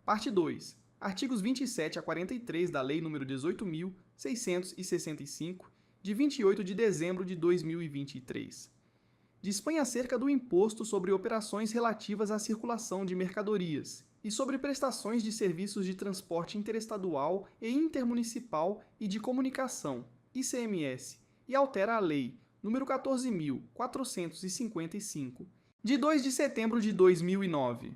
Parte 2. Artigos 27 a 43 da Lei nº 18.665, de 28 de dezembro de 2023. Dispõe acerca do imposto sobre operações relativas à circulação de mercadorias e sobre prestações de serviços de transporte interestadual e intermunicipal e de comunicação, ICMS, e altera a Lei nº 14.455, de 2 de setembro de 2009.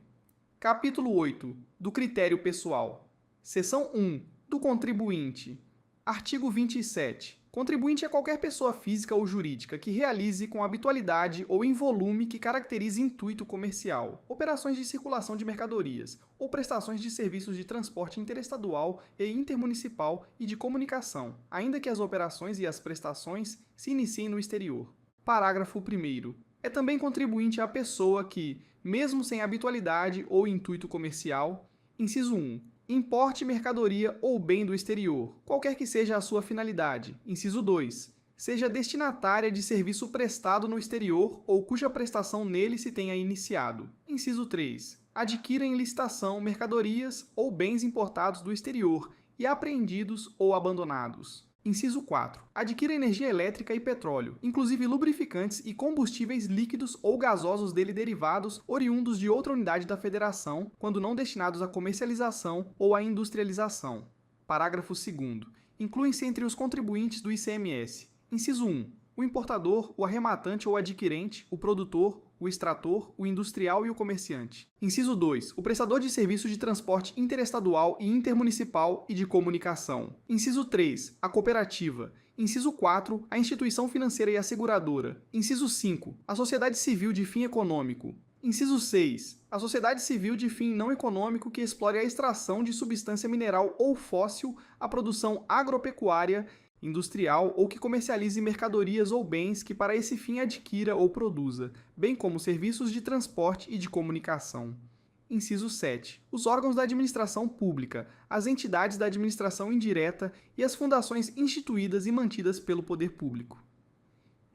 Capítulo 8. Do critério pessoal. Seção 1. Do contribuinte. Artigo 27. Contribuinte é qualquer pessoa física ou jurídica que realize com habitualidade ou em volume que caracterize intuito comercial, operações de circulação de mercadorias ou prestações de serviços de transporte interestadual e intermunicipal e de comunicação, ainda que as operações e as prestações se iniciem no exterior. Parágrafo 1º. É também contribuinte a pessoa que, mesmo sem habitualidade ou intuito comercial, inciso 1, importe mercadoria ou bem do exterior, qualquer que seja a sua finalidade. Inciso 2, seja destinatária de serviço prestado no exterior ou cuja prestação nele se tenha iniciado. Inciso 3, adquira em licitação mercadorias ou bens importados do exterior e apreendidos ou abandonados. Inciso 4. Adquira energia elétrica e petróleo, inclusive lubrificantes e combustíveis líquidos ou gasosos dele derivados oriundos de outra unidade da Federação, quando não destinados à comercialização ou à industrialização. Parágrafo 2º. Incluem-se entre os contribuintes do ICMS. Inciso 1. O importador, o arrematante ou adquirente, o produtor, o extrator, o industrial e o comerciante. Inciso 2. O prestador de serviços de transporte interestadual e intermunicipal e de comunicação. Inciso 3. A cooperativa. Inciso 4. A instituição financeira e asseguradora. Inciso 5. A sociedade civil de fim econômico. Inciso 6. A sociedade civil de fim não econômico que explore a extração de substância mineral ou fóssil, a produção agropecuária, industrial ou que comercialize mercadorias ou bens que para esse fim adquira ou produza, bem como serviços de transporte e de comunicação. Inciso 7. Os órgãos da administração pública, as entidades da administração indireta e as fundações instituídas e mantidas pelo poder público.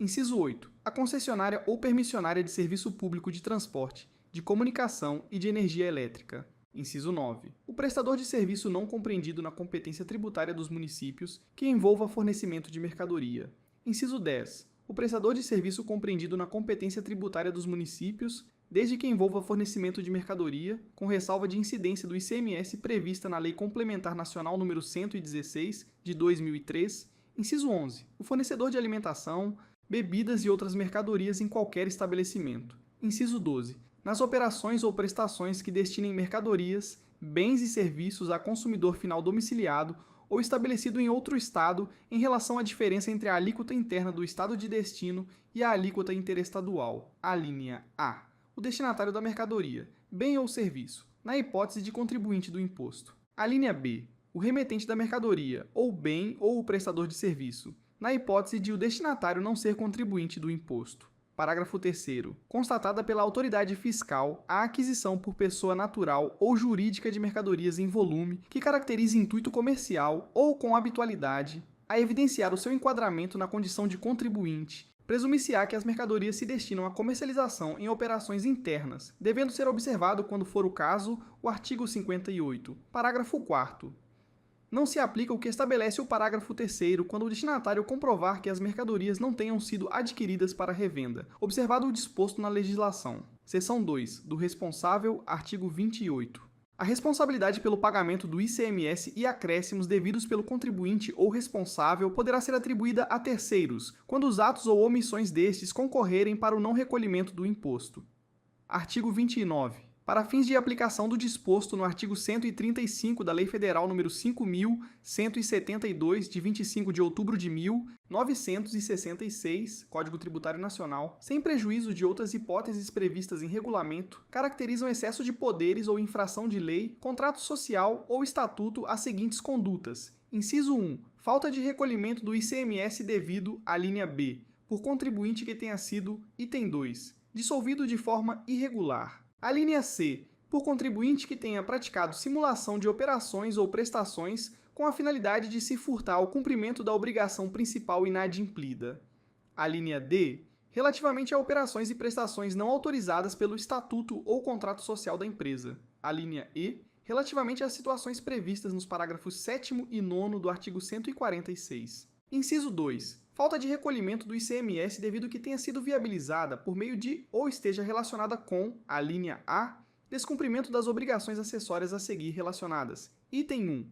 Inciso 8. A concessionária ou permissionária de serviço público de transporte, de comunicação e de energia elétrica. Inciso 9. O prestador de serviço não compreendido na competência tributária dos municípios que envolva fornecimento de mercadoria. Inciso 10. O prestador de serviço compreendido na competência tributária dos municípios, desde que envolva fornecimento de mercadoria, com ressalva de incidência do ICMS prevista na Lei Complementar Nacional nº 116, de 2003. Inciso 11. O fornecedor de alimentação, bebidas e outras mercadorias em qualquer estabelecimento. Inciso 12. Nas operações ou prestações que destinem mercadorias, bens e serviços a consumidor final domiciliado ou estabelecido em outro estado em relação à diferença entre a alíquota interna do estado de destino e a alíquota interestadual. A linha A. O destinatário da mercadoria, bem ou serviço, na hipótese de contribuinte do imposto. A linha B. O remetente da mercadoria, ou bem ou o prestador de serviço, na hipótese de o destinatário não ser contribuinte do imposto. Parágrafo 3º. Constatada pela autoridade fiscal a aquisição por pessoa natural ou jurídica de mercadorias em volume que caracterize intuito comercial ou com habitualidade, a evidenciar o seu enquadramento na condição de contribuinte, presume-se-á que as mercadorias se destinam à comercialização em operações internas, devendo ser observado, quando for o caso, o artigo 58. Parágrafo 4º. Não se aplica o que estabelece o parágrafo 3º quando o destinatário comprovar que as mercadorias não tenham sido adquiridas para revenda, observado o disposto na legislação. Seção 2. Do responsável, artigo 28. A responsabilidade pelo pagamento do ICMS e acréscimos devidos pelo contribuinte ou responsável poderá ser atribuída a terceiros, quando os atos ou omissões destes concorrerem para o não recolhimento do imposto. Artigo 29. Para fins de aplicação do disposto no artigo 135 da Lei Federal nº 5.172, de 25 de outubro de 1966, Código Tributário Nacional, sem prejuízo de outras hipóteses previstas em regulamento, caracterizam excesso de poderes ou infração de lei, contrato social ou estatuto as seguintes condutas. Inciso 1. Falta de recolhimento do ICMS devido à linha B, por contribuinte que tenha sido, item 2, dissolvido de forma irregular. A linha C, por contribuinte que tenha praticado simulação de operações ou prestações com a finalidade de se furtar ao cumprimento da obrigação principal inadimplida. A linha D, relativamente a operações e prestações não autorizadas pelo estatuto ou contrato social da empresa. A linha E, relativamente às situações previstas nos parágrafos 7º e 9º do artigo 146. Inciso 2. Falta de recolhimento do ICMS devido que tenha sido viabilizada por meio de ou esteja relacionada com a linha A, descumprimento das obrigações acessórias a seguir relacionadas. Item 1.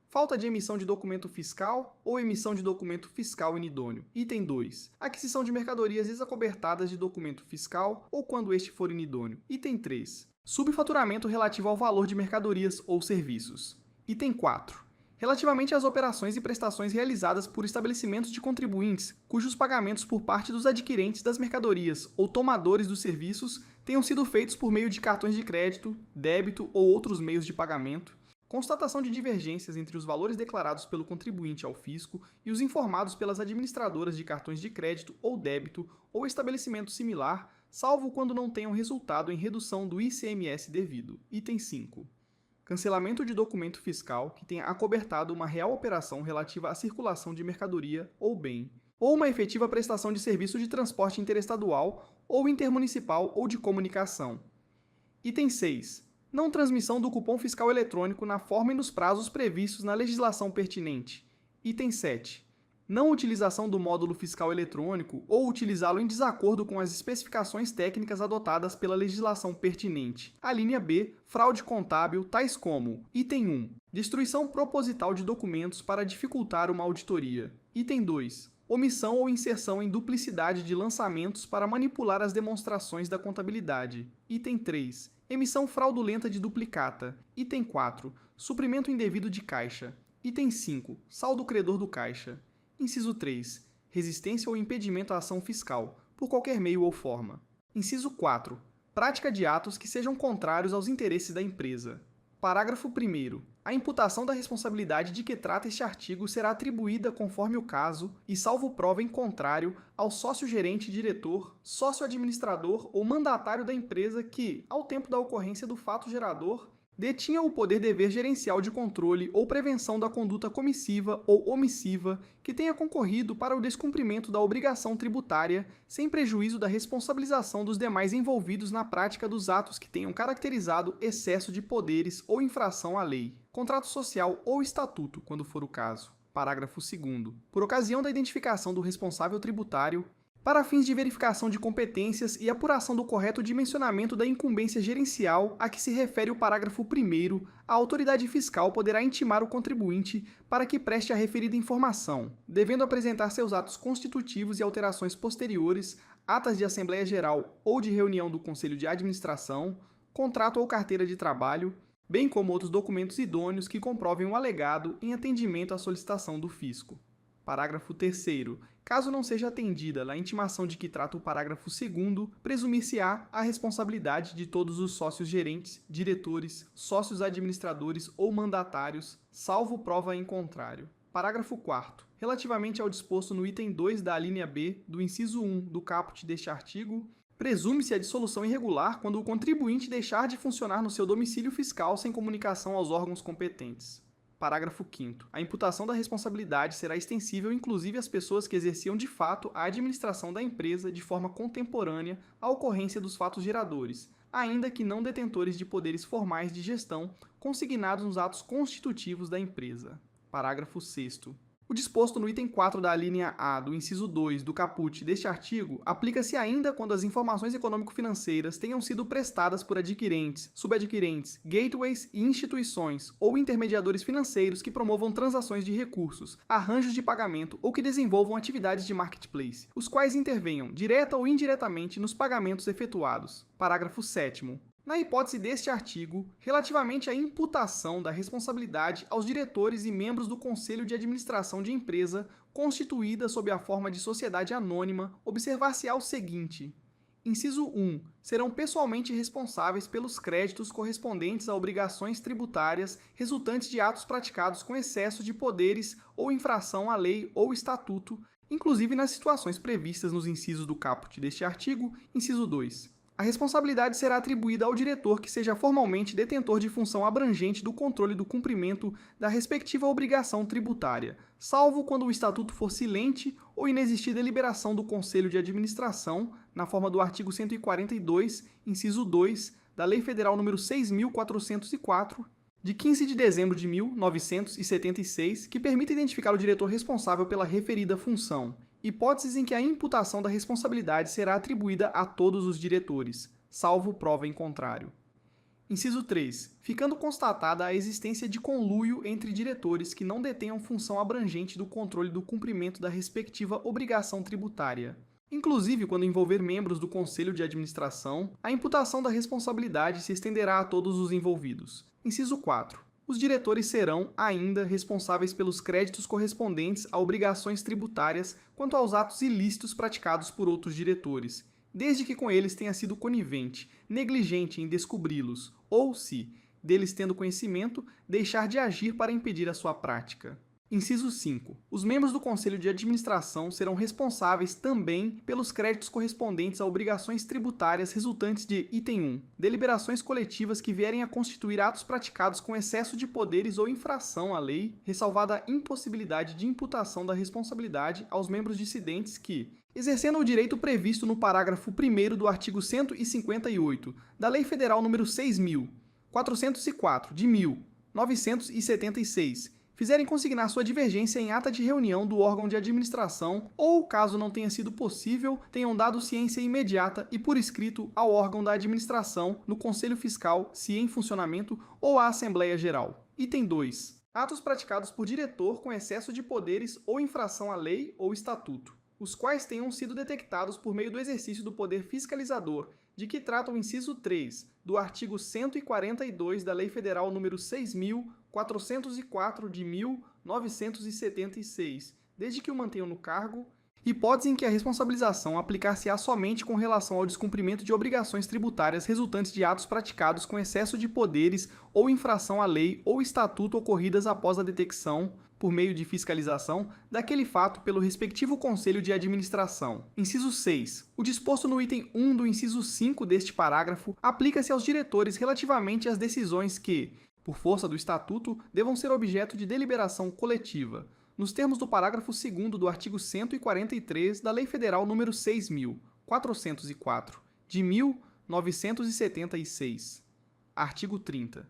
Falta de emissão de documento fiscal ou emissão de documento fiscal inidôneo. Item 2. Aquisição de mercadorias desacobertadas de documento fiscal ou quando este for inidôneo. Item 3. Subfaturamento relativo ao valor de mercadorias ou serviços. Item 4. Relativamente às operações e prestações realizadas por estabelecimentos de contribuintes, cujos pagamentos por parte dos adquirentes das mercadorias ou tomadores dos serviços tenham sido feitos por meio de cartões de crédito, débito ou outros meios de pagamento, constatação de divergências entre os valores declarados pelo contribuinte ao fisco e os informados pelas administradoras de cartões de crédito ou débito ou estabelecimento similar, salvo quando não tenham resultado em redução do ICMS devido. Item 5. Cancelamento de documento fiscal que tenha acobertado uma real operação relativa à circulação de mercadoria ou bem, ou uma efetiva prestação de serviço de transporte interestadual ou intermunicipal ou de comunicação. Item 6. Não transmissão do cupom fiscal eletrônico na forma e nos prazos previstos na legislação pertinente. Item 7. Não utilização do módulo fiscal eletrônico ou utilizá-lo em desacordo com as especificações técnicas adotadas pela legislação pertinente. A linha B, fraude contábil, tais como: Item 1. Destruição proposital de documentos para dificultar uma auditoria. Item 2. Omissão ou inserção em duplicidade de lançamentos para manipular as demonstrações da contabilidade. Item 3. Emissão fraudulenta de duplicata. Item 4. Suprimento indevido de caixa. Item 5. Saldo credor do caixa. Inciso 3. Resistência ou impedimento à ação fiscal, por qualquer meio ou forma. Inciso 4. Prática de atos que sejam contrários aos interesses da empresa. Parágrafo 1º. A imputação da responsabilidade de que trata este artigo será atribuída conforme o caso e, salvo prova em contrário, ao sócio-gerente, diretor, sócio-administrador ou mandatário da empresa que, ao tempo da ocorrência do fato gerador, detinha o poder-dever gerencial de controle ou prevenção da conduta comissiva ou omissiva que tenha concorrido para o descumprimento da obrigação tributária, sem prejuízo da responsabilização dos demais envolvidos na prática dos atos que tenham caracterizado excesso de poderes ou infração à lei, contrato social ou estatuto, quando for o caso. Parágrafo 2º. Por ocasião da identificação do responsável tributário, para fins de verificação de competências e apuração do correto dimensionamento da incumbência gerencial a que se refere o parágrafo 1º, a autoridade fiscal poderá intimar o contribuinte para que preste a referida informação, devendo apresentar seus atos constitutivos e alterações posteriores, atas de Assembleia Geral ou de reunião do Conselho de Administração, contrato ou carteira de trabalho, bem como outros documentos idôneos que comprovem o alegado em atendimento à solicitação do fisco. Parágrafo 3º. Caso não seja atendida na intimação de que trata o parágrafo 2º, presumir-se-á a responsabilidade de todos os sócios gerentes, diretores, sócios administradores ou mandatários, salvo prova em contrário. Parágrafo 4º. Relativamente ao disposto no item 2 da alínea B do inciso 1 do caput deste artigo, presume-se a dissolução irregular quando o contribuinte deixar de funcionar no seu domicílio fiscal sem comunicação aos órgãos competentes. Parágrafo 5º. A imputação da responsabilidade será extensível inclusive às pessoas que exerciam de fato a administração da empresa de forma contemporânea à ocorrência dos fatos geradores, ainda que não detentores de poderes formais de gestão consignados nos atos constitutivos da empresa. Parágrafo 6º. O disposto no item 4 da alínea A do inciso 2 do caput deste artigo aplica-se ainda quando as informações econômico-financeiras tenham sido prestadas por adquirentes, subadquirentes, gateways e instituições ou intermediadores financeiros que promovam transações de recursos, arranjos de pagamento ou que desenvolvam atividades de marketplace, os quais intervenham, direta ou indiretamente, nos pagamentos efetuados. Parágrafo 7º. Na hipótese deste artigo, relativamente à imputação da responsabilidade aos diretores e membros do Conselho de Administração de empresa constituída sob a forma de sociedade anônima, observar-se-á o seguinte: Inciso 1. Serão pessoalmente responsáveis pelos créditos correspondentes a obrigações tributárias resultantes de atos praticados com excesso de poderes ou infração à lei ou estatuto, inclusive nas situações previstas nos incisos do caput deste artigo, inciso 2. A responsabilidade será atribuída ao diretor que seja formalmente detentor de função abrangente do controle do cumprimento da respectiva obrigação tributária, salvo quando o estatuto for silente ou inexistir deliberação do Conselho de Administração, na forma do artigo 142, inciso 2, da Lei Federal nº 6.404, de 15 de dezembro de 1976, que permite identificar o diretor responsável pela referida função, hipóteses em que a imputação da responsabilidade será atribuída a todos os diretores, salvo prova em contrário. Inciso 3. Ficando constatada a existência de conluio entre diretores que não detenham função abrangente do controle do cumprimento da respectiva obrigação tributária. Inclusive, quando envolver membros do Conselho de Administração, a imputação da responsabilidade se estenderá a todos os envolvidos. Inciso 4. Os diretores serão, ainda, responsáveis pelos créditos correspondentes a obrigações tributárias quanto aos atos ilícitos praticados por outros diretores, desde que com eles tenha sido conivente, negligente em descobri-los, ou, se, deles tendo conhecimento, deixar de agir para impedir a sua prática. Inciso 5. Os membros do Conselho de Administração serão responsáveis também pelos créditos correspondentes a obrigações tributárias resultantes de item 1. Deliberações coletivas que vierem a constituir atos praticados com excesso de poderes ou infração à lei, ressalvada a impossibilidade de imputação da responsabilidade aos membros dissidentes que, exercendo o direito previsto no parágrafo 1º do artigo 158 da Lei Federal nº 6.404, de 1976, fizerem consignar sua divergência em ata de reunião do órgão de administração ou, caso não tenha sido possível, tenham dado ciência imediata e por escrito ao órgão da administração, no Conselho Fiscal, se em funcionamento, ou à Assembleia Geral. Item 2. Atos praticados por diretor com excesso de poderes ou infração à lei ou estatuto, os quais tenham sido detectados por meio do exercício do poder fiscalizador, de que trata o inciso 3 do artigo 142 da Lei Federal nº 6.404, de 1976, desde que o mantenham no cargo, hipótese em que a responsabilização aplicar-se-á somente com relação ao descumprimento de obrigações tributárias resultantes de atos praticados com excesso de poderes ou infração à lei ou estatuto ocorridas após a detecção, por meio de fiscalização, daquele fato pelo respectivo Conselho de Administração. Inciso 6. O disposto no item 1 do inciso 5 deste parágrafo aplica-se aos diretores relativamente às decisões que, por força do Estatuto, devam ser objeto de deliberação coletiva, nos termos do parágrafo 2º do artigo 143 da Lei Federal nº 6.404, de 1976. Artigo 30.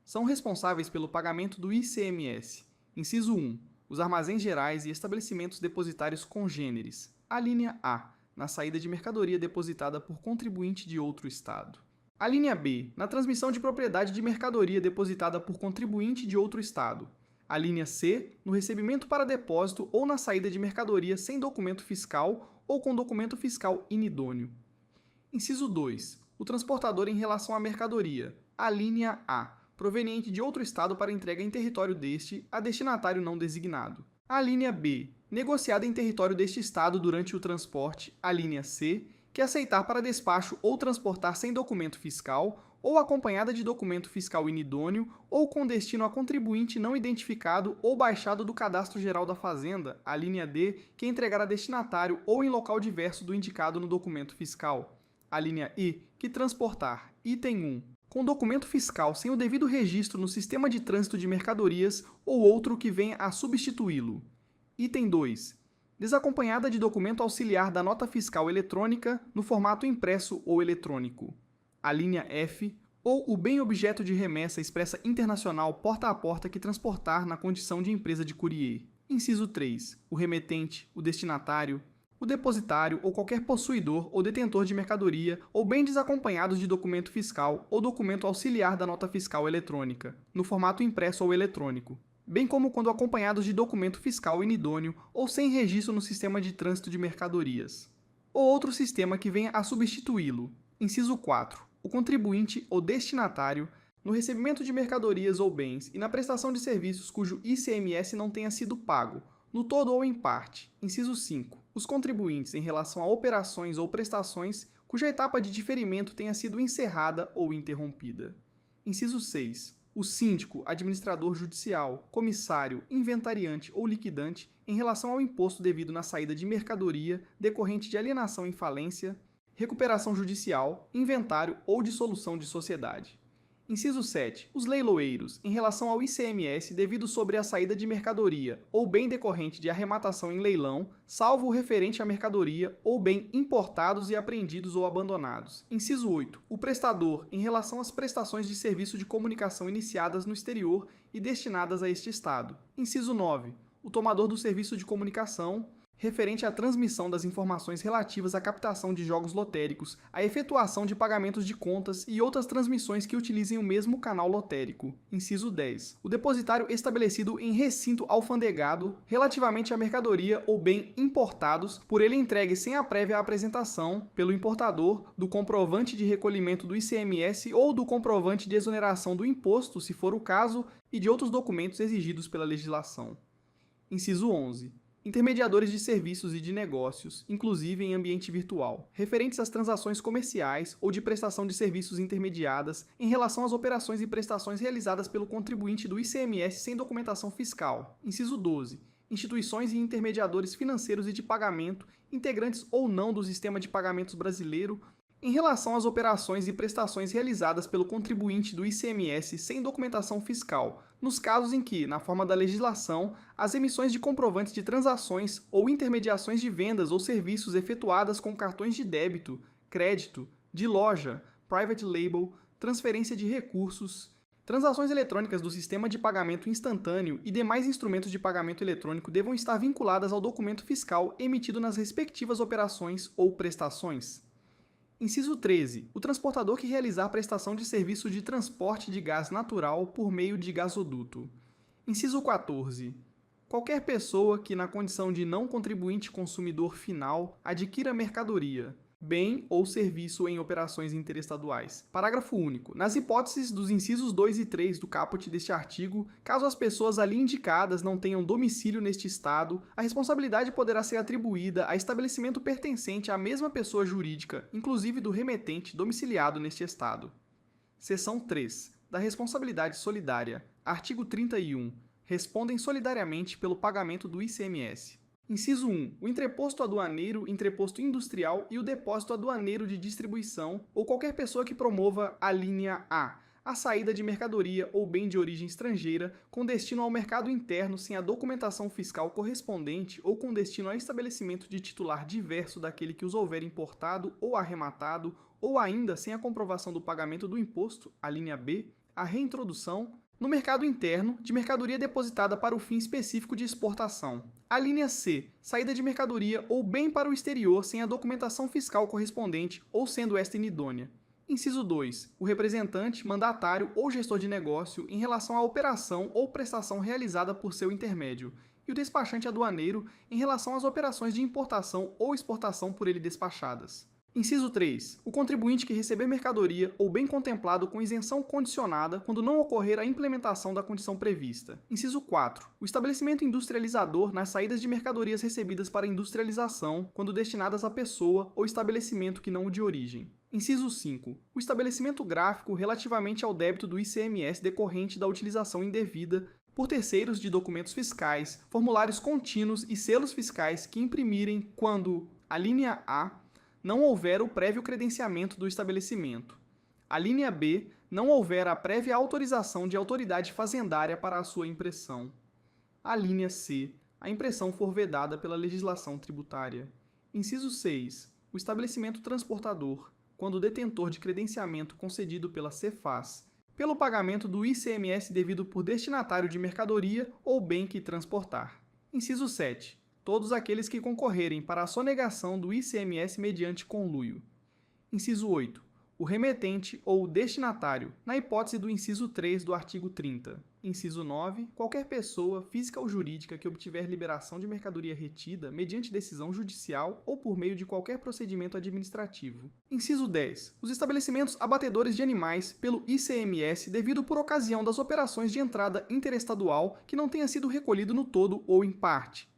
São responsáveis pelo pagamento do ICMS. Inciso 1. Os armazéns gerais e estabelecimentos depositários congêneres. Alínea A. Na saída de mercadoria depositada por contribuinte de outro Estado. Alínea B. Na transmissão de propriedade de mercadoria depositada por contribuinte de outro Estado. Alínea C. No recebimento para depósito ou na saída de mercadoria sem documento fiscal ou com documento fiscal inidôneo. Inciso 2. O transportador em relação à mercadoria. Alínea A. Proveniente de outro Estado para entrega em território deste a destinatário não designado. A linha B, negociada em território deste Estado durante o transporte. A linha C, que aceitar para despacho ou transportar sem documento fiscal, ou acompanhada de documento fiscal inidôneo, ou com destino a contribuinte não identificado ou baixado do Cadastro Geral da Fazenda. A linha D, que entregar a destinatário ou em local diverso do indicado no documento fiscal. A linha E, que transportar. Item 1. Com documento fiscal sem o devido registro no Sistema de Trânsito de Mercadorias ou outro que venha a substituí-lo. Item 2. Desacompanhada de documento auxiliar da nota fiscal eletrônica no formato impresso ou eletrônico. A linha F. Ou o bem objeto de remessa expressa internacional porta a porta que transportar na condição de empresa de courier. Inciso 3. O remetente, o destinatário, o depositário ou qualquer possuidor ou detentor de mercadoria ou bem desacompanhados de documento fiscal ou documento auxiliar da nota fiscal eletrônica, no formato impresso ou eletrônico, bem como quando acompanhados de documento fiscal inidôneo ou sem registro no Sistema de Trânsito de Mercadorias, ou outro sistema que venha a substituí-lo. Inciso 4. O contribuinte ou destinatário, no recebimento de mercadorias ou bens e na prestação de serviços cujo ICMS não tenha sido pago, no todo ou em parte. Inciso 5. Os contribuintes em relação a operações ou prestações cuja etapa de diferimento tenha sido encerrada ou interrompida. Inciso 6. O síndico, administrador judicial, comissário, inventariante ou liquidante em relação ao imposto devido na saída de mercadoria decorrente de alienação em falência, recuperação judicial, inventário ou dissolução de sociedade. Inciso 7. Os leiloeiros, em relação ao ICMS devido sobre a saída de mercadoria ou bem decorrente de arrematação em leilão, salvo o referente à mercadoria ou bem importados e apreendidos ou abandonados. Inciso 8. O prestador, em relação às prestações de serviço de comunicação iniciadas no exterior e destinadas a este Estado. Inciso 9. O tomador do serviço de comunicação, referente à transmissão das informações relativas à captação de jogos lotéricos, à efetuação de pagamentos de contas e outras transmissões que utilizem o mesmo canal lotérico. Inciso 10. O depositário estabelecido em recinto alfandegado relativamente à mercadoria ou bem importados, por ele entregue sem a prévia apresentação pelo importador do comprovante de recolhimento do ICMS ou do comprovante de exoneração do imposto, se for o caso, e de outros documentos exigidos pela legislação. Inciso 11. Intermediadores de serviços e de negócios, inclusive em ambiente virtual, referentes às transações comerciais ou de prestação de serviços intermediadas em relação às operações e prestações realizadas pelo contribuinte do ICMS sem documentação fiscal. Inciso 12. Instituições e intermediadores financeiros e de pagamento, integrantes ou não do sistema de pagamentos brasileiro, em relação às operações e prestações realizadas pelo contribuinte do ICMS sem documentação fiscal, nos casos em que, na forma da legislação, as emissões de comprovantes de transações ou intermediações de vendas ou serviços efetuadas com cartões de débito, crédito, de loja, private label, transferência de recursos, transações eletrônicas do sistema de pagamento instantâneo e demais instrumentos de pagamento eletrônico devam estar vinculadas ao documento fiscal emitido nas respectivas operações ou prestações. Inciso 13. O transportador que realizar prestação de serviço de transporte de gás natural por meio de gasoduto. Inciso 14. Qualquer pessoa que, na condição de não contribuinte consumidor final, adquira mercadoria, bem ou serviço em operações interestaduais. Parágrafo único. Nas hipóteses dos incisos 2 e 3 do caput deste artigo, caso as pessoas ali indicadas não tenham domicílio neste Estado, a responsabilidade poderá ser atribuída a estabelecimento pertencente à mesma pessoa jurídica, inclusive do remetente domiciliado neste Estado. Seção 3. Da responsabilidade solidária. Artigo 31. Respondem solidariamente pelo pagamento do ICMS. Inciso 1. O entreposto aduaneiro, entreposto industrial e o depósito aduaneiro de distribuição ou qualquer pessoa que promova a linha A, a saída de mercadoria ou bem de origem estrangeira com destino ao mercado interno sem a documentação fiscal correspondente ou com destino a estabelecimento de titular diverso daquele que os houver importado ou arrematado ou ainda sem a comprovação do pagamento do imposto, a linha B, a reintrodução, no mercado interno, de mercadoria depositada para o fim específico de exportação. A linha C, saída de mercadoria ou bem para o exterior sem a documentação fiscal correspondente ou sendo esta inidônea. Inciso 2. O representante, mandatário ou gestor de negócio em relação à operação ou prestação realizada por seu intermédio, e o despachante aduaneiro em relação às operações de importação ou exportação por ele despachadas. Inciso 3. O contribuinte que receber mercadoria ou bem contemplado com isenção condicionada quando não ocorrer a implementação da condição prevista. Inciso 4. O estabelecimento industrializador nas saídas de mercadorias recebidas para industrialização quando destinadas à pessoa ou estabelecimento que não o de origem. Inciso 5. O estabelecimento gráfico relativamente ao débito do ICMS decorrente da utilização indevida por terceiros de documentos fiscais, formulários contínuos e selos fiscais que imprimirem quando a linha A não houver o prévio credenciamento do estabelecimento. A linha B, não houver a prévia autorização de autoridade fazendária para a sua impressão. A linha C, a impressão for vedada pela legislação tributária. Inciso 6. O estabelecimento transportador, quando detentor de credenciamento concedido pela Cefaz, pelo pagamento do ICMS devido por destinatário de mercadoria ou bem que transportar. Inciso 7. Todos aqueles que concorrerem para a sonegação do ICMS mediante conluio. Inciso 8. O remetente ou o destinatário, na hipótese do inciso 3 do artigo 30. Inciso 9. Qualquer pessoa, física ou jurídica, que obtiver liberação de mercadoria retida mediante decisão judicial ou por meio de qualquer procedimento administrativo. Inciso 10. Os estabelecimentos abatedores de animais pelo ICMS devido por ocasião das operações de entrada interestadual que não tenha sido recolhido no todo ou em parte.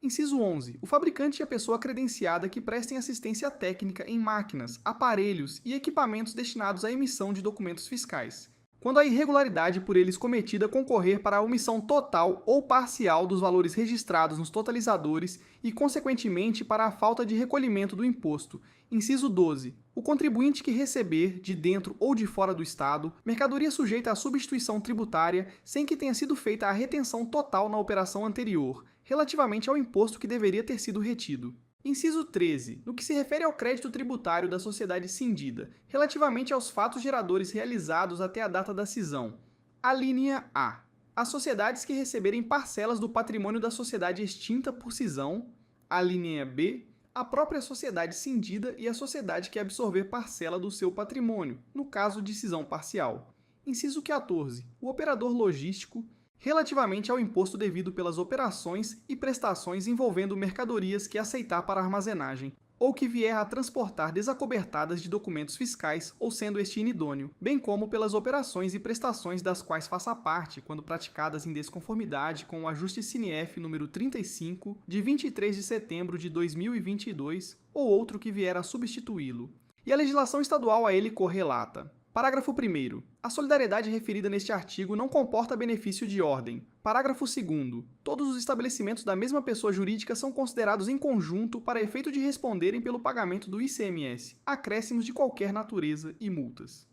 Inciso 11. O fabricante e a pessoa credenciada que prestem assistência técnica em máquinas, aparelhos e equipamentos destinados à emissão de documentos fiscais. quando a irregularidade por eles cometida concorrer para a omissão total ou parcial dos valores registrados nos totalizadores e, consequentemente, para a falta de recolhimento do imposto. Inciso 12. O contribuinte que receber, de dentro ou de fora do Estado, mercadoria sujeita à substituição tributária sem que tenha sido feita a retenção total na operação anterior, relativamente ao imposto que deveria ter sido retido. Inciso 13. No que se refere ao crédito tributário da sociedade cindida, relativamente aos fatos geradores realizados até a data da cisão. Alínea A. As sociedades que receberem parcelas do patrimônio da sociedade extinta por cisão. Alínea B. A própria sociedade cindida e a sociedade que absorver parcela do seu patrimônio, no caso de cisão parcial. Inciso 14. O operador logístico, relativamente ao imposto devido pelas operações e prestações envolvendo mercadorias que aceitar para armazenagem, ou que vier a transportar desacobertadas de documentos fiscais ou sendo este inidôneo, bem como pelas operações e prestações das quais faça parte, quando praticadas em desconformidade com o ajuste CINEF número 35, de 23 de setembro de 2022, ou outro que vier a substituí-lo. E a legislação estadual a ele correlata. Parágrafo 1º. A solidariedade referida neste artigo não comporta benefício de ordem. Parágrafo 2º. Todos os estabelecimentos da mesma pessoa jurídica são considerados em conjunto para efeito de responderem pelo pagamento do ICMS, acréscimos de qualquer natureza e multas.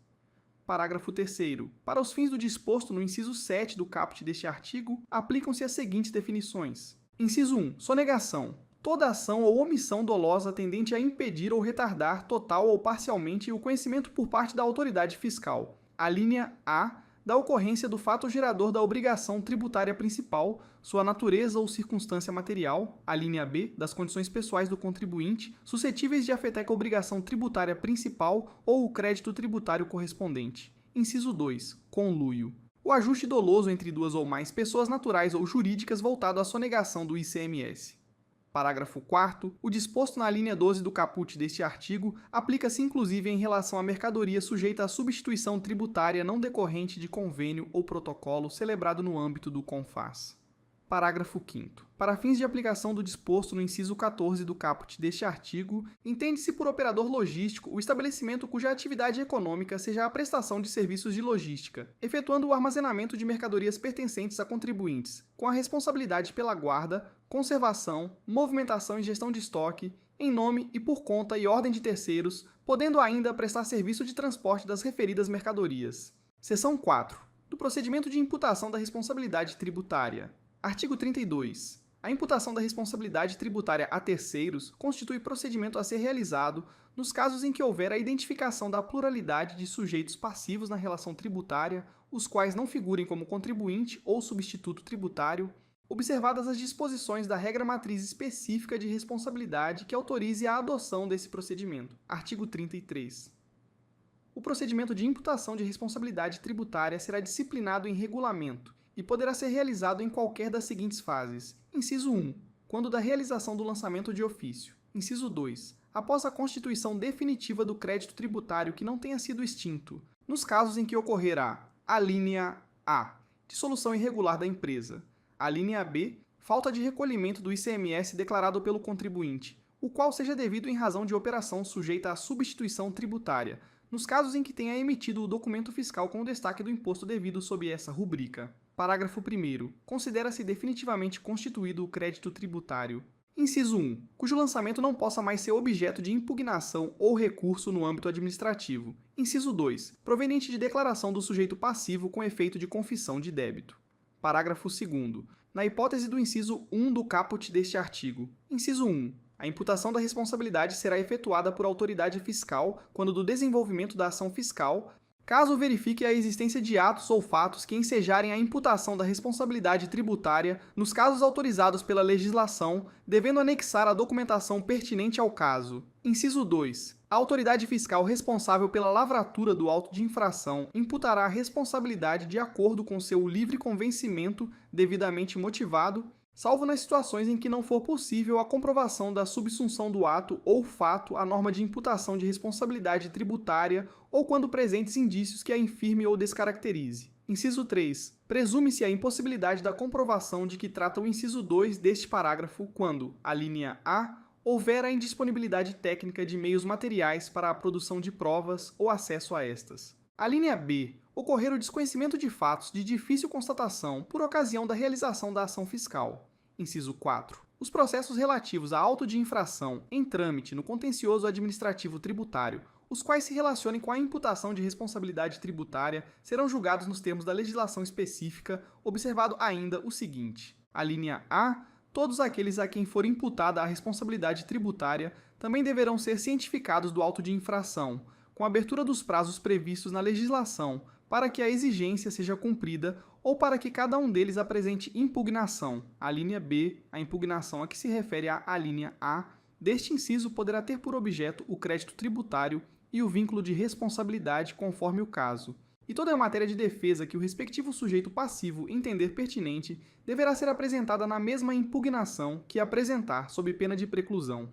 Parágrafo 3º. Para os fins do disposto no inciso 7 do caput deste artigo, aplicam-se as seguintes definições. Inciso 1. Sonegação. Toda ação ou omissão dolosa tendente a impedir ou retardar total ou parcialmente o conhecimento por parte da autoridade fiscal. Alínea A. Da ocorrência do fato gerador da obrigação tributária principal, sua natureza ou circunstância material. Alínea B. Das condições pessoais do contribuinte, suscetíveis de afetar a obrigação tributária principal ou o crédito tributário correspondente. Inciso 2. Conluio. O ajuste doloso entre duas ou mais pessoas naturais ou jurídicas voltado à sonegação do ICMS. Parágrafo 4º. O disposto na linha 12 do caput deste artigo aplica-se inclusive em relação à mercadoria sujeita à substituição tributária não decorrente de convênio ou protocolo celebrado no âmbito do CONFAS. Parágrafo 5º. Para fins de aplicação do disposto no inciso 14 do caput deste artigo, entende-se por operador logístico o estabelecimento cuja atividade econômica seja a prestação de serviços de logística, efetuando o armazenamento de mercadorias pertencentes a contribuintes, com a responsabilidade pela guarda, conservação, movimentação e gestão de estoque, em nome e por conta e ordem de terceiros, podendo ainda prestar serviço de transporte das referidas mercadorias. Seção 4. Do procedimento de imputação da responsabilidade tributária. Artigo 32. A imputação da responsabilidade tributária a terceiros constitui procedimento a ser realizado nos casos em que houver a identificação da pluralidade de sujeitos passivos na relação tributária, os quais não figurem como contribuinte ou substituto tributário, observadas as disposições da regra matriz específica de responsabilidade que autorize a adoção desse procedimento. Artigo 33. O procedimento de imputação de responsabilidade tributária será disciplinado em regulamento e poderá ser realizado em qualquer das seguintes fases. Inciso 1. Quando da realização do lançamento de ofício. Inciso 2. Após a constituição definitiva do crédito tributário que não tenha sido extinto, nos casos em que ocorrerá a linha A. Dissolução irregular da empresa. A linha B. Falta de recolhimento do ICMS declarado pelo contribuinte, o qual seja devido em razão de operação sujeita à substituição tributária, nos casos em que tenha emitido o documento fiscal com o destaque do imposto devido sob essa rubrica. Parágrafo 1º. Considera-se definitivamente constituído o crédito tributário. Inciso 1. Cujo lançamento não possa mais ser objeto de impugnação ou recurso no âmbito administrativo. Inciso 2. Proveniente de declaração do sujeito passivo com efeito de confissão de débito. Parágrafo 2º. Na hipótese do inciso 1 do caput deste artigo. Inciso 1. A imputação da responsabilidade será efetuada por autoridade fiscal quando do desenvolvimento da ação fiscal, caso verifique a existência de atos ou fatos que ensejarem a imputação da responsabilidade tributária nos casos autorizados pela legislação, devendo anexar a documentação pertinente ao caso. Inciso 2. A autoridade fiscal responsável pela lavratura do auto de infração imputará a responsabilidade de acordo com seu livre convencimento devidamente motivado, salvo nas situações em que não for possível a comprovação da subsunção do ato ou fato à norma de imputação de responsabilidade tributária ou quando presentes indícios que a infirme ou descaracterize. Inciso 3. Presume-se a impossibilidade da comprovação de que trata o inciso 2 deste parágrafo quando, a linha A, houver a indisponibilidade técnica de meios materiais para a produção de provas ou acesso a estas. A linha B. Ocorrer o desconhecimento de fatos de difícil constatação por ocasião da realização da ação fiscal. Inciso 4. Os processos relativos a auto de infração em trâmite no contencioso administrativo tributário, os quais se relacionem com a imputação de responsabilidade tributária, serão julgados nos termos da legislação específica, observado ainda o seguinte. A linha A. Todos aqueles a quem for imputada a responsabilidade tributária também deverão ser cientificados do auto de infração, com abertura dos prazos previstos na legislação, para que a exigência seja cumprida ou para que cada um deles apresente impugnação. A linha B, a impugnação a que se refere à linha A, deste inciso poderá ter por objeto o crédito tributário e o vínculo de responsabilidade conforme o caso. E toda a matéria de defesa que o respectivo sujeito passivo entender pertinente deverá ser apresentada na mesma impugnação que apresentar, sob pena de preclusão.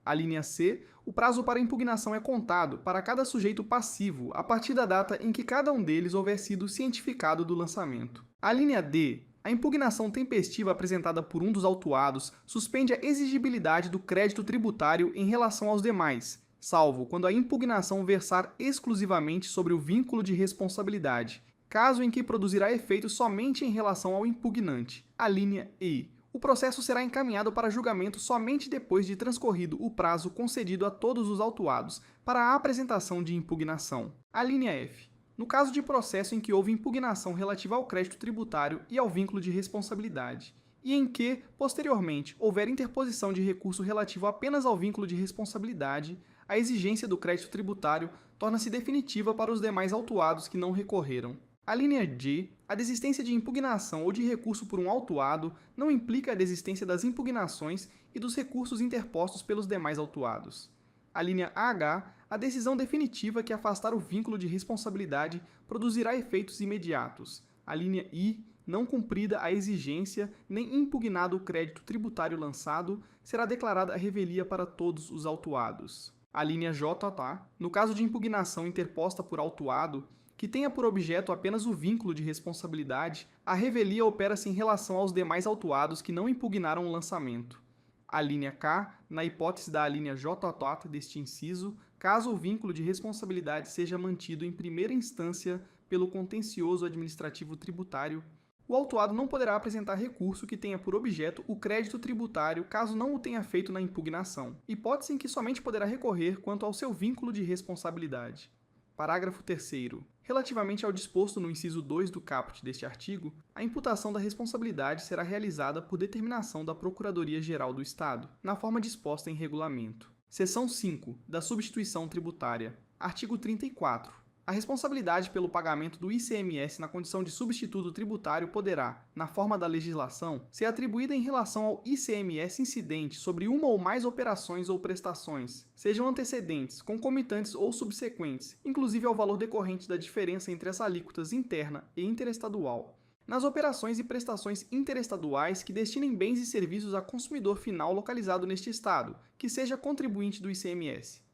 A linha C, o prazo para impugnação é contado para cada sujeito passivo a partir da data em que cada um deles houver sido cientificado do lançamento. A linha D, a impugnação tempestiva apresentada por um dos autuados suspende a exigibilidade do crédito tributário em relação aos demais, salvo quando a impugnação versar exclusivamente sobre o vínculo de responsabilidade, caso em que produzirá efeito somente em relação ao impugnante. A linha E. O processo será encaminhado para julgamento somente depois de transcorrido o prazo concedido a todos os autuados para a apresentação de impugnação. A linha F. No caso de processo em que houve impugnação relativa ao crédito tributário e ao vínculo de responsabilidade, e em que, posteriormente, houver interposição de recurso relativo apenas ao vínculo de responsabilidade, a exigência do crédito tributário torna-se definitiva para os demais autuados que não recorreram. A linha G. A desistência de impugnação ou de recurso por um autuado não implica a desistência das impugnações e dos recursos interpostos pelos demais autuados. A linha H. A decisão definitiva que afastar o vínculo de responsabilidade produzirá efeitos imediatos. A linha I. Não cumprida a exigência, nem impugnado o crédito tributário lançado, será declarada a revelia para todos os autuados. A linha JA. No caso de impugnação interposta por autuado, que tenha por objeto apenas o vínculo de responsabilidade, a revelia opera-se em relação aos demais autuados que não impugnaram o lançamento. A linha K, na hipótese da alínea JJ deste inciso, caso o vínculo de responsabilidade seja mantido em primeira instância pelo contencioso administrativo tributário, o autuado não poderá apresentar recurso que tenha por objeto o crédito tributário caso não o tenha feito na impugnação, hipótese em que somente poderá recorrer quanto ao seu vínculo de responsabilidade. Parágrafo 3º. Relativamente ao disposto no inciso 2 do caput deste artigo, a imputação da responsabilidade será realizada por determinação da Procuradoria-Geral do Estado, na forma disposta em regulamento. Seção 5. Da substituição tributária. Artigo 34. A responsabilidade pelo pagamento do ICMS na condição de substituto tributário poderá, na forma da legislação, ser atribuída em relação ao ICMS incidente sobre uma ou mais operações ou prestações, sejam antecedentes, concomitantes ou subsequentes, inclusive ao valor decorrente da diferença entre as alíquotas interna e interestadual, nas operações e prestações interestaduais que destinem bens e serviços a consumidor final localizado neste Estado, que seja contribuinte do ICMS.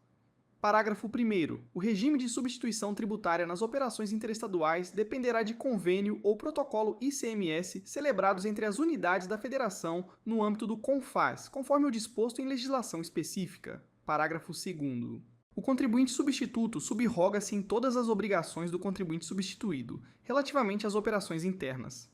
Parágrafo 1º. O regime de substituição tributária nas operações interestaduais dependerá de convênio ou protocolo ICMS celebrados entre as unidades da Federação no âmbito do CONFAS, conforme o disposto em legislação específica. Parágrafo 2º. O contribuinte substituto subroga-se em todas as obrigações do contribuinte substituído, relativamente às operações internas.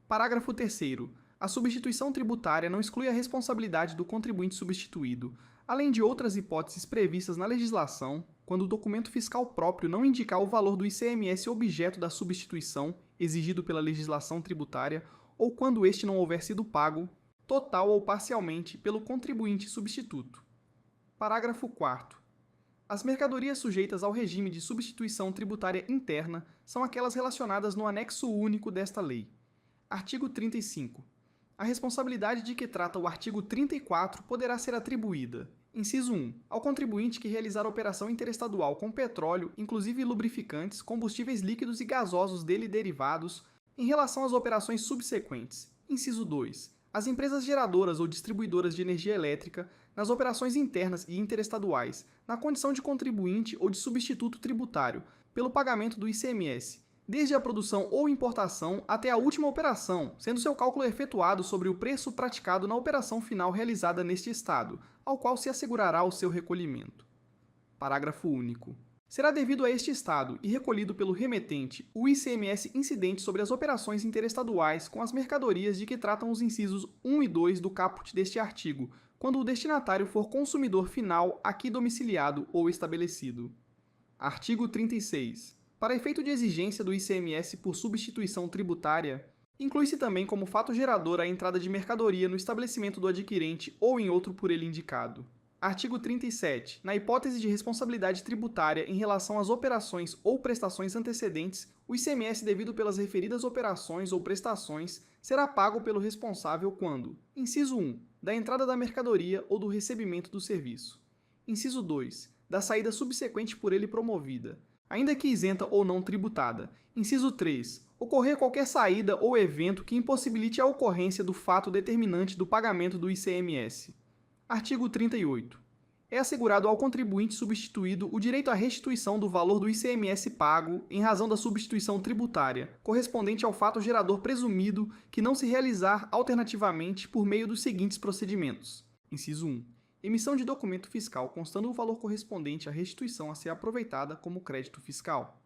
Parágrafo 3º. A substituição tributária não exclui a responsabilidade do contribuinte substituído, além de outras hipóteses previstas na legislação, quando o documento fiscal próprio não indicar o valor do ICMS objeto da substituição, exigido pela legislação tributária, ou quando este não houver sido pago, total ou parcialmente, pelo contribuinte substituto. Parágrafo 4º. As mercadorias sujeitas ao regime de substituição tributária interna são aquelas relacionadas no anexo único desta lei. Artigo 35. A responsabilidade de que trata o artigo 34 poderá ser atribuída: inciso 1. Ao contribuinte que realizar operação interestadual com petróleo, inclusive lubrificantes, combustíveis líquidos e gasosos dele derivados, em relação às operações subsequentes. Inciso 2. As empresas geradoras ou distribuidoras de energia elétrica, nas operações internas e interestaduais, na condição de contribuinte ou de substituto tributário, pelo pagamento do ICMS, desde a produção ou importação até a última operação, sendo seu cálculo efetuado sobre o preço praticado na operação final realizada neste Estado, ao qual se assegurará o seu recolhimento. Parágrafo único. Será devido a este estado e recolhido pelo remetente o ICMS incidente sobre as operações interestaduais com as mercadorias de que tratam os incisos 1 e 2 do caput deste artigo, quando o destinatário for consumidor final aqui domiciliado ou estabelecido. Artigo 36. Para efeito de exigência do ICMS por substituição tributária, inclui-se também como fato gerador a entrada de mercadoria no estabelecimento do adquirente ou em outro por ele indicado. Artigo 37. Na hipótese de responsabilidade tributária em relação às operações ou prestações antecedentes, o ICMS devido pelas referidas operações ou prestações será pago pelo responsável quando: inciso 1. Da entrada da mercadoria ou do recebimento do serviço. Inciso 2. Da saída subsequente por ele promovida, ainda que isenta ou não tributada. Inciso 3. Ocorrer qualquer saída ou evento que impossibilite a ocorrência do fato determinante do pagamento do ICMS. Artigo 38. É assegurado ao contribuinte substituído o direito à restituição do valor do ICMS pago em razão da substituição tributária, correspondente ao fato gerador presumido que não se realizar alternativamente por meio dos seguintes procedimentos. Inciso 1. Emissão de documento fiscal constando o valor correspondente à restituição a ser aproveitada como crédito fiscal.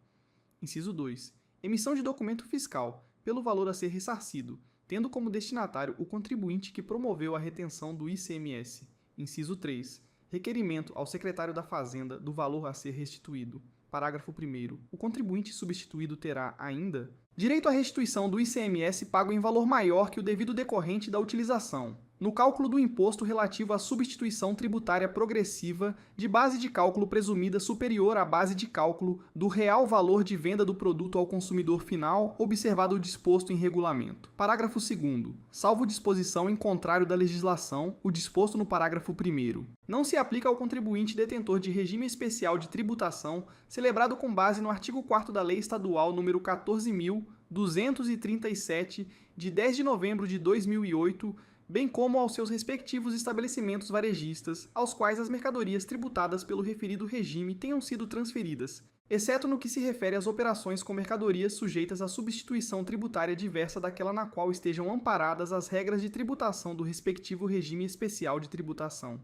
Inciso 2. Emissão de documento fiscal pelo valor a ser ressarcido, tendo como destinatário o contribuinte que promoveu a retenção do ICMS. Inciso 3. Requerimento ao secretário da Fazenda do valor a ser restituído. Parágrafo 1º. O contribuinte substituído terá, ainda, direito à restituição do ICMS pago em valor maior que o devido decorrente da utilização, no cálculo do imposto relativo à substituição tributária progressiva de base de cálculo presumida superior à base de cálculo do real valor de venda do produto ao consumidor final, observado o disposto em regulamento. Parágrafo 2º. Salvo disposição em contrário da legislação, o disposto no parágrafo 1º. Não se aplica ao contribuinte detentor de regime especial de tributação celebrado com base no artigo 4º da Lei Estadual nº 14.237, de 10 de novembro de 2008, bem como aos seus respectivos estabelecimentos varejistas, aos quais as mercadorias tributadas pelo referido regime tenham sido transferidas, exceto no que se refere às operações com mercadorias sujeitas à substituição tributária diversa daquela na qual estejam amparadas as regras de tributação do respectivo regime especial de tributação.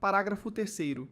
Parágrafo 3º.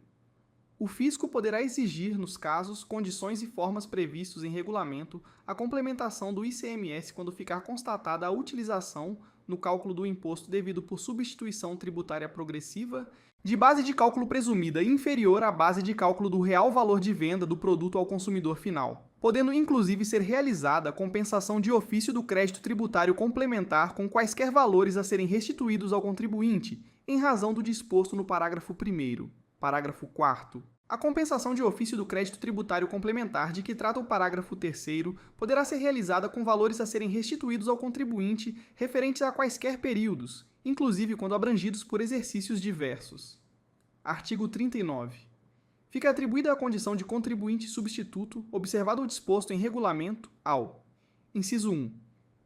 O fisco poderá exigir, nos casos, condições e formas previstos em regulamento, a complementação do ICMS quando ficar constatada a utilização, no cálculo do imposto devido por substituição tributária progressiva, de base de cálculo presumida inferior à base de cálculo do real valor de venda do produto ao consumidor final, podendo inclusive ser realizada a compensação de ofício do crédito tributário complementar com quaisquer valores a serem restituídos ao contribuinte, em razão do disposto no parágrafo 1º. Parágrafo 4º. A compensação de ofício do crédito tributário complementar de que trata o parágrafo 3º poderá ser realizada com valores a serem restituídos ao contribuinte referentes a quaisquer períodos, inclusive quando abrangidos por exercícios diversos. Artigo 39. Fica atribuída a condição de contribuinte substituto, observado o disposto em regulamento, ao: inciso 1.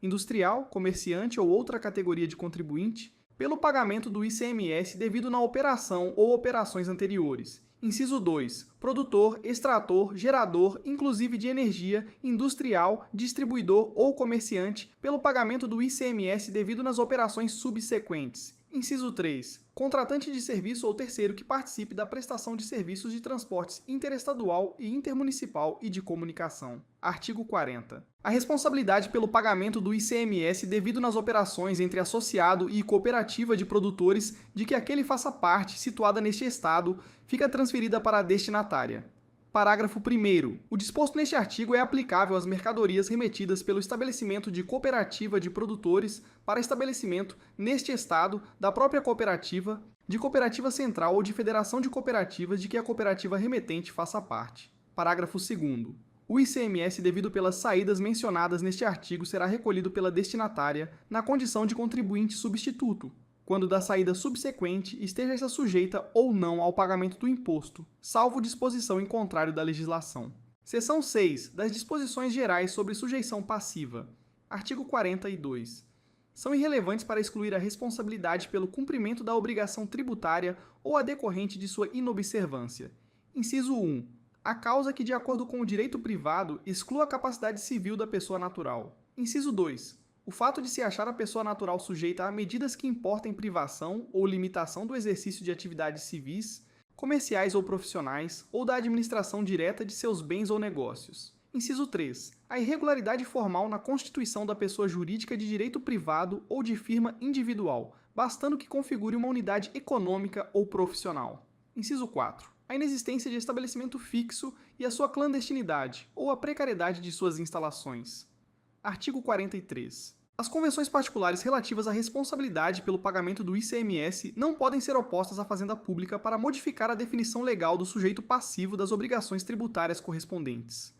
Industrial, comerciante ou outra categoria de contribuinte, pelo pagamento do ICMS devido na operação ou operações anteriores. Inciso 2. Produtor, extrator, gerador, inclusive de energia, industrial, distribuidor ou comerciante, pelo pagamento do ICMS devido nas operações subsequentes. Inciso 3. Contratante de serviço ou terceiro que participe da prestação de serviços de transportes interestadual e intermunicipal e de comunicação. Artigo 40. A responsabilidade pelo pagamento do ICMS devido nas operações entre associado e cooperativa de produtores de que aquele faça parte, situada neste Estado, fica transferida para a destinatária. Parágrafo 1º. O disposto neste artigo é aplicável às mercadorias remetidas pelo estabelecimento de cooperativa de produtores para estabelecimento, neste Estado, da própria cooperativa, de cooperativa central ou de federação de cooperativas de que a cooperativa remetente faça parte. Parágrafo 2º. O ICMS devido pelas saídas mencionadas neste artigo será recolhido pela destinatária na condição de contribuinte substituto, quando da saída subsequente esteja essa sujeita ou não ao pagamento do imposto, salvo disposição em contrário da legislação. Seção 6. Das disposições gerais sobre sujeição passiva. Artigo 42. São irrelevantes para excluir a responsabilidade pelo cumprimento da obrigação tributária ou a decorrente de sua inobservância. Inciso 1. A causa que, de acordo com o direito privado, exclua a capacidade civil da pessoa natural. Inciso 2. O fato de se achar a pessoa natural sujeita a medidas que importem privação ou limitação do exercício de atividades civis, comerciais ou profissionais, ou da administração direta de seus bens ou negócios. Inciso 3. A irregularidade formal na constituição da pessoa jurídica de direito privado ou de firma individual, bastando que configure uma unidade econômica ou profissional. Inciso 4. A inexistência de estabelecimento fixo e a sua clandestinidade ou a precariedade de suas instalações. Artigo 43. As convenções particulares relativas à responsabilidade pelo pagamento do ICMS não podem ser opostas à Fazenda Pública para modificar a definição legal do sujeito passivo das obrigações tributárias correspondentes.